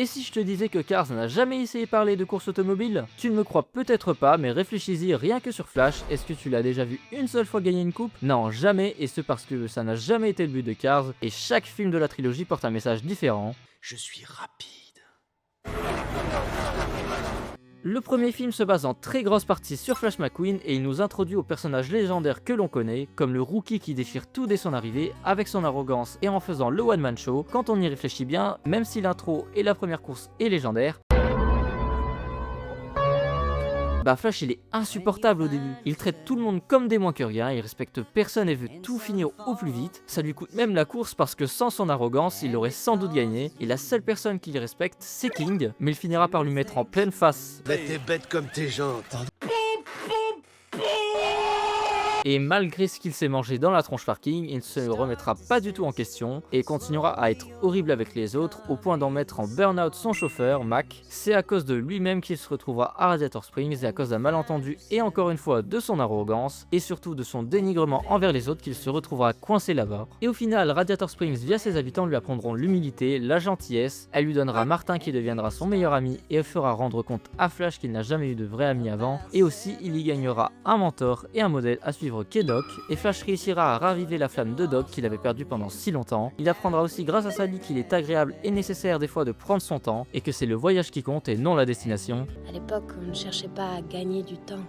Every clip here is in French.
Et si je te disais que Cars n'a jamais essayé de parler de course automobile? Tu ne me crois peut-être pas, mais réfléchis-y rien que sur Flash, est-ce que tu l'as déjà vu une seule fois gagner une coupe? Non, jamais, et ce parce que ça n'a jamais été le but de Cars, et chaque film de la trilogie porte un message différent. Je suis rapide. Le premier film se base en très grosse partie sur Flash McQueen et il nous introduit aux personnages légendaires que l'on connaît, comme le rookie qui déchire tout dès son arrivée, avec son arrogance et en faisant le one-man show. Quand on y réfléchit bien, même si l'intro et la première course est légendaire, bah Flash il est insupportable au début, il traite tout le monde comme des moins que rien, il respecte personne et veut tout finir au plus vite, ça lui coûte même la course parce que sans son arrogance il aurait sans doute gagné, et la seule personne qu'il respecte c'est King, mais il finira par lui mettre en pleine face. Bah t'es bête comme tes jantes. Et malgré ce qu'il s'est mangé dans la tronche par King, il ne se remettra pas du tout en question et continuera à être horrible avec les autres au point d'en mettre en burn-out son chauffeur, Mac. C'est à cause de lui-même qu'il se retrouvera à Radiator Springs et à cause d'un malentendu et encore une fois de son arrogance et surtout de son dénigrement envers les autres qu'il se retrouvera coincé là-bas. Et au final, Radiator Springs via ses habitants lui apprendront l'humilité, la gentillesse, elle lui donnera Martin qui deviendra son meilleur ami et fera rendre compte à Flash qu'il n'a jamais eu de vrai ami avant, et aussi il y gagnera un mentor et un modèle à suivre qu'est Doc, et Flash réussira à raviver la flamme de Doc qu'il avait perdue pendant si longtemps. Il apprendra aussi grâce à Sally qu'il est agréable et nécessaire des fois de prendre son temps, et que c'est le voyage qui compte et non la destination. À l'époque, on ne cherchait pas à gagner du temps.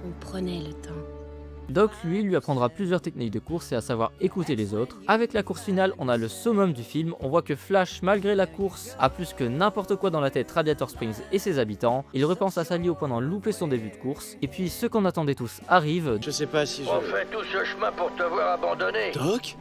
On prenait le temps. Doc, lui apprendra plusieurs techniques de course et à savoir écouter les autres. Avec la course finale, on a le summum du film, on voit que Flash, malgré la course, a plus que n'importe quoi dans la tête Radiator Springs et ses habitants. Il repense à Sally au point d'en louper son début de course, et puis ce qu'on attendait tous arrive. Je sais pas si je... On fait tout ce chemin pour te voir abandonné. Doc?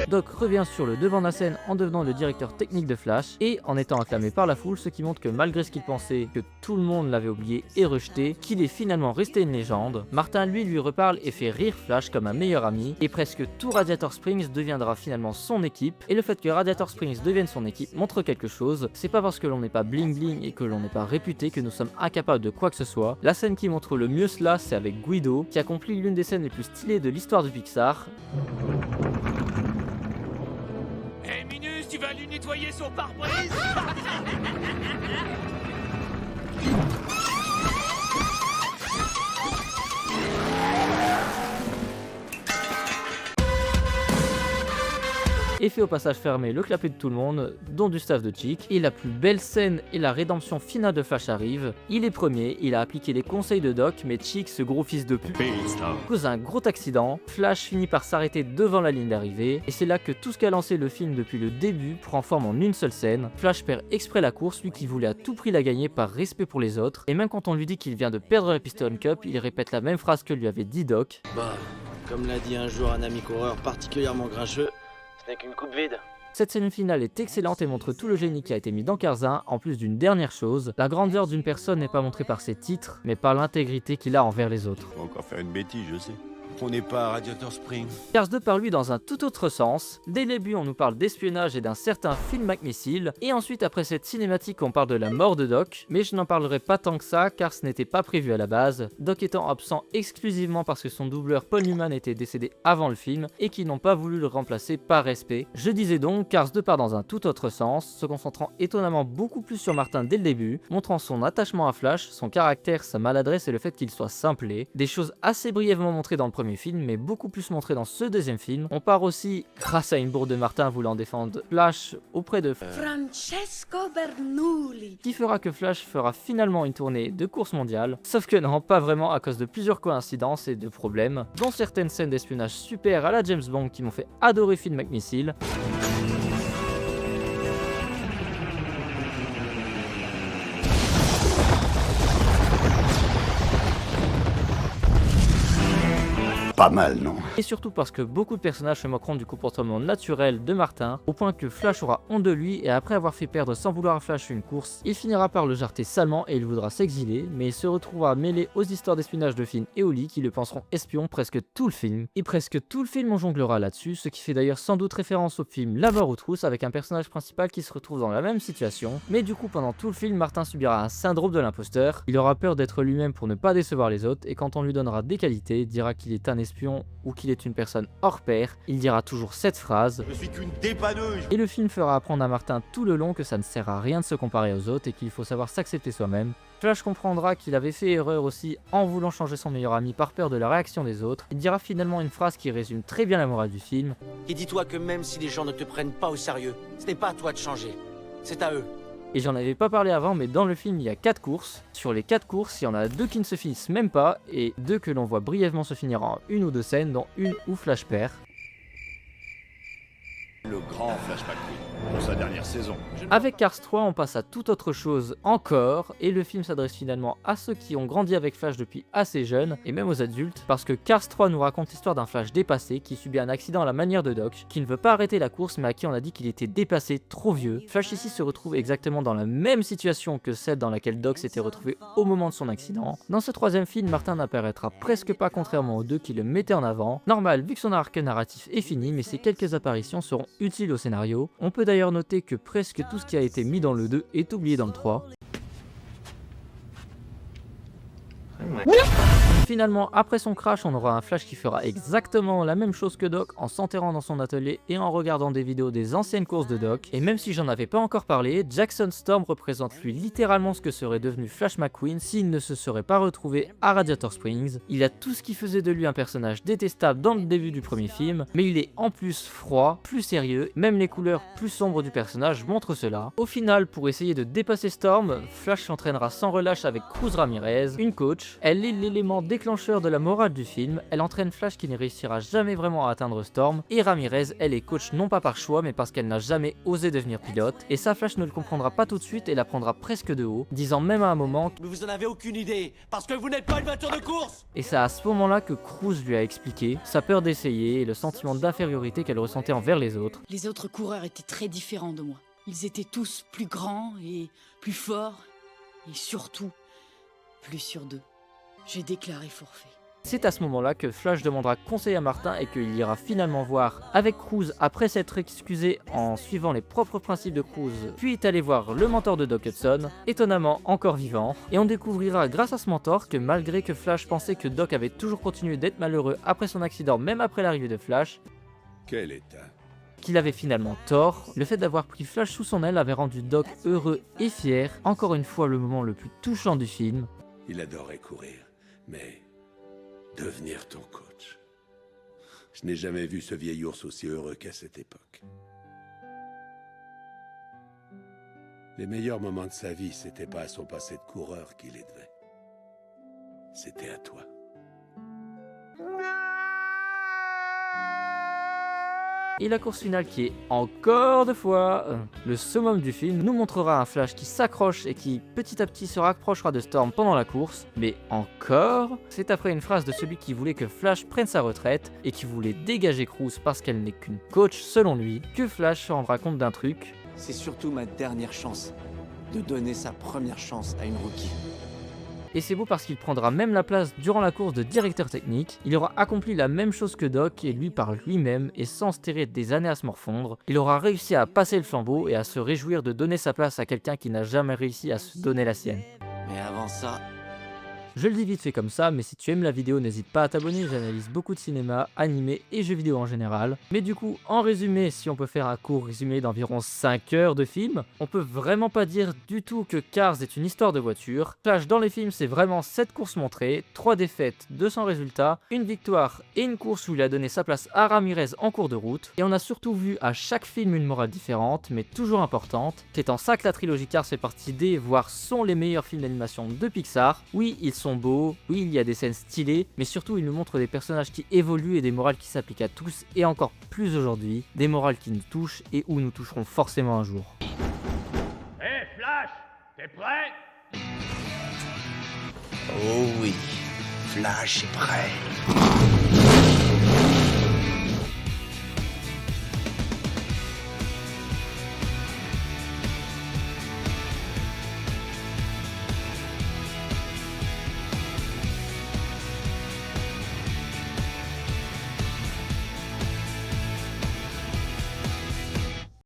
Doc revient sur le devant de la scène en devenant le directeur technique de Flash et en étant acclamé par la foule, ce qui montre que malgré ce qu'il pensait que tout le monde l'avait oublié et rejeté, qu'il est finalement resté une légende. Martin lui reparle et fait rire Flash comme un meilleur ami, et presque tout Radiator Springs deviendra finalement son équipe. Et le fait que Radiator Springs devienne son équipe montre quelque chose, c'est pas parce que l'on n'est pas bling bling et que l'on n'est pas réputé que nous sommes incapables de quoi que ce soit. La scène qui montre le mieux cela, c'est avec Guido, qui accomplit l'une des scènes les plus stylées de l'histoire de Pixar. Hé Minus, tu vas lui nettoyer son pare-brise? Et fait au passage fermer le clapet de tout le monde, dont du staff de Chick. Et la plus belle scène et la rédemption finale de Flash arrive. Il est premier, il a appliqué les conseils de Doc, mais Chick, ce gros fils de pute, cause un gros accident. Flash finit par s'arrêter devant la ligne d'arrivée, et c'est là que tout ce qu'a lancé le film depuis le début prend forme en une seule scène. Flash perd exprès la course, lui qui voulait à tout prix la gagner par respect pour les autres, et même quand on lui dit qu'il vient de perdre la Piston Cup, il répète la même phrase que lui avait dit Doc. Bah, comme l'a dit un jour un ami coureur particulièrement grincheux, ce n'est qu'une coupe vide. Cette scène finale est excellente et montre tout le génie qui a été mis dans Cars 1, en plus d'une dernière chose, la grandeur d'une personne n'est pas montrée par ses titres, mais par l'intégrité qu'il a envers les autres. On va encore faire une bêtise, je sais. On n'est pas à Radiator Springs. Cars 2 part lui dans un tout autre sens. Dès le début on nous parle d'espionnage et d'un certain Phil McMissile, et ensuite après cette cinématique on parle de la mort de Doc, mais je n'en parlerai pas tant que ça car ce n'était pas prévu à la base, Doc étant absent exclusivement parce que son doubleur Paul Newman était décédé avant le film et qu'ils n'ont pas voulu le remplacer par respect. Je disais donc, Cars 2 part dans un tout autre sens, se concentrant étonnamment beaucoup plus sur Martin dès le début, montrant son attachement à Flash, son caractère, sa maladresse et le fait qu'il soit simplé, des choses assez brièvement montrées dans le premier film mais beaucoup plus montré dans ce deuxième film. On part aussi grâce à une bourde de Martin voulant défendre Flash auprès de Francesco Bernoulli, qui fera que Flash fera finalement une tournée de course mondiale, sauf que non, pas vraiment à cause de plusieurs coïncidences et de problèmes, dont certaines scènes d'espionnage super à la James Bond qui m'ont fait adorer Phil McMissile. Pas mal, non? Et surtout parce que beaucoup de personnages se moqueront du comportement naturel de Martin, au point que Flash aura honte de lui et après avoir fait perdre sans vouloir à Flash une course, il finira par le jarter salement et il voudra s'exiler, mais il se retrouvera mêlé aux histoires d'espionnage de Finn et Holly qui le penseront espion presque tout le film. Et presque tout le film on jonglera là-dessus, ce qui fait d'ailleurs sans doute référence au film La mort aux trousses avec un personnage principal qui se retrouve dans la même situation, mais du coup pendant tout le film Martin subira un syndrome de l'imposteur, il aura peur d'être lui-même pour ne pas décevoir les autres et quand on lui donnera des qualités, dira qu'il est un espion ou qu'il est une personne hors pair, il dira toujours cette phrase. Je suis qu'une dépanneuse. Et le film fera apprendre à Martin tout le long que ça ne sert à rien de se comparer aux autres et qu'il faut savoir s'accepter soi-même. Flash comprendra qu'il avait fait erreur aussi en voulant changer son meilleur ami par peur de la réaction des autres. Il dira finalement une phrase qui résume très bien la morale du film. Et dis-toi que même si les gens ne te prennent pas au sérieux, ce n'est pas à toi de changer, c'est à eux. Et j'en avais pas parlé avant, mais dans le film il y a 4 courses. Sur les 4 courses, il y en a 2 qui ne se finissent même pas et 2 que l'on voit brièvement se finir en 1 ou 2 scènes, dont une où Flash perd. Le grand Flash McQueen pour sa dernière saison. Avec Cars 3, on passe à toute autre chose encore, et le film s'adresse finalement à ceux qui ont grandi avec Flash depuis assez jeune, et même aux adultes, parce que Cars 3 nous raconte l'histoire d'un Flash dépassé qui subit un accident à la manière de Doc, qui ne veut pas arrêter la course mais à qui on a dit qu'il était dépassé, trop vieux. Flash ici se retrouve exactement dans la même situation que celle dans laquelle Doc s'était retrouvé au moment de son accident. Dans ce troisième film, Martin n'apparaîtra presque pas contrairement aux deux qui le mettaient en avant. Normal vu que son arc narratif est fini, mais ses quelques apparitions seront utiles au scénario. On peut d'ailleurs noter que presque tout ce qui a été mis dans le 2 est oublié dans le 3. Finalement, après son crash, on aura un Flash qui fera exactement la même chose que Doc en s'enterrant dans son atelier et en regardant des vidéos des anciennes courses de Doc. Et même si j'en avais pas encore parlé, Jackson Storm représente lui littéralement ce que serait devenu Flash McQueen s'il ne se serait pas retrouvé à Radiator Springs. Il a tout ce qui faisait de lui un personnage détestable dans le début du premier film, mais il est en plus froid, plus sérieux, même les couleurs plus sombres du personnage montrent cela. Au final, pour essayer de dépasser Storm, Flash s'entraînera sans relâche avec Cruz Ramirez, une coach. Elle est l'élément déclencheur de la morale du film, elle entraîne Flash qui ne réussira jamais vraiment à atteindre Storm, et Ramirez, elle est coach non pas par choix mais parce qu'elle n'a jamais osé devenir pilote, et ça Flash ne le comprendra pas tout de suite et la prendra presque de haut, disant même à un moment Mais vous en avez aucune idée, parce que vous n'êtes pas une voiture de course. et c'est à ce moment-là que Cruz lui a expliqué sa peur d'essayer et le sentiment d'infériorité qu'elle ressentait envers les autres. Les autres coureurs étaient très différents de moi. Ils étaient tous plus grands et plus forts, et surtout, plus sûrs d'eux. J'ai déclaré forfait. C'est à ce moment-là que Flash demandera conseil à Martin et qu'il ira finalement voir avec Cruz après s'être excusé en suivant les propres principes de Cruz, puis est allé voir le mentor de Doc Hudson, étonnamment encore vivant, et on découvrira grâce à ce mentor que malgré que Flash pensait que Doc avait toujours continué d'être malheureux après son accident, même après l'arrivée de Flash, Quel état. qu'il avait finalement tort, le fait d'avoir pris Flash sous son aile avait rendu Doc heureux et fier, encore une fois le moment le plus touchant du film. Il adorait courir, mais devenir ton coach. Je n'ai jamais vu ce vieil ours aussi heureux qu'à cette époque. Les meilleurs moments de sa vie, c'était pas à son passé de coureur qu'il les devait. C'était à toi. Et la course finale qui est encore deux fois le summum du film nous montrera un Flash qui s'accroche et qui petit à petit se rapprochera de Storm pendant la course, mais encore, c'est après une phrase de celui qui voulait que Flash prenne sa retraite et qui voulait dégager Cruz parce qu'elle n'est qu'une coach selon lui, que Flash se rendra compte d'un truc. C'est surtout ma dernière chance de donner sa première chance à une rookie. Et c'est beau parce qu'il prendra même la place durant la course de directeur technique. Il aura accompli la même chose que Doc et lui par lui-même et sans se terrer des années à se morfondre. Il aura réussi à passer le flambeau et à se réjouir de donner sa place à quelqu'un qui n'a jamais réussi à se donner la sienne. Mais avant ça, Je le dis vite fait comme ça, mais si tu aimes la vidéo, n'hésite pas à t'abonner, j'analyse beaucoup de cinéma, animé et jeux vidéo en général. Mais du coup, en résumé, si on peut faire un court résumé d'environ 5 heures de film, on peut vraiment pas dire du tout que Cars est une histoire de voiture. Flash dans les films, c'est vraiment 7 courses montrées, 3 défaites, 200 résultats, une victoire et une course où il a donné sa place à Ramirez en cours de route. Et on a surtout vu à chaque film une morale différente, mais toujours importante. C'est en ça que la trilogie Cars fait partie des, voire sont les meilleurs films d'animation de Pixar. Oui, ils sont beaux, oui il y a des scènes stylées, mais surtout ils nous montrent des personnages qui évoluent et des morales qui s'appliquent à tous et encore plus aujourd'hui, des morales qui nous touchent et où nous toucherons forcément un jour. Hé, Flash, t'es prêt? Oh oui, Flash est prêt.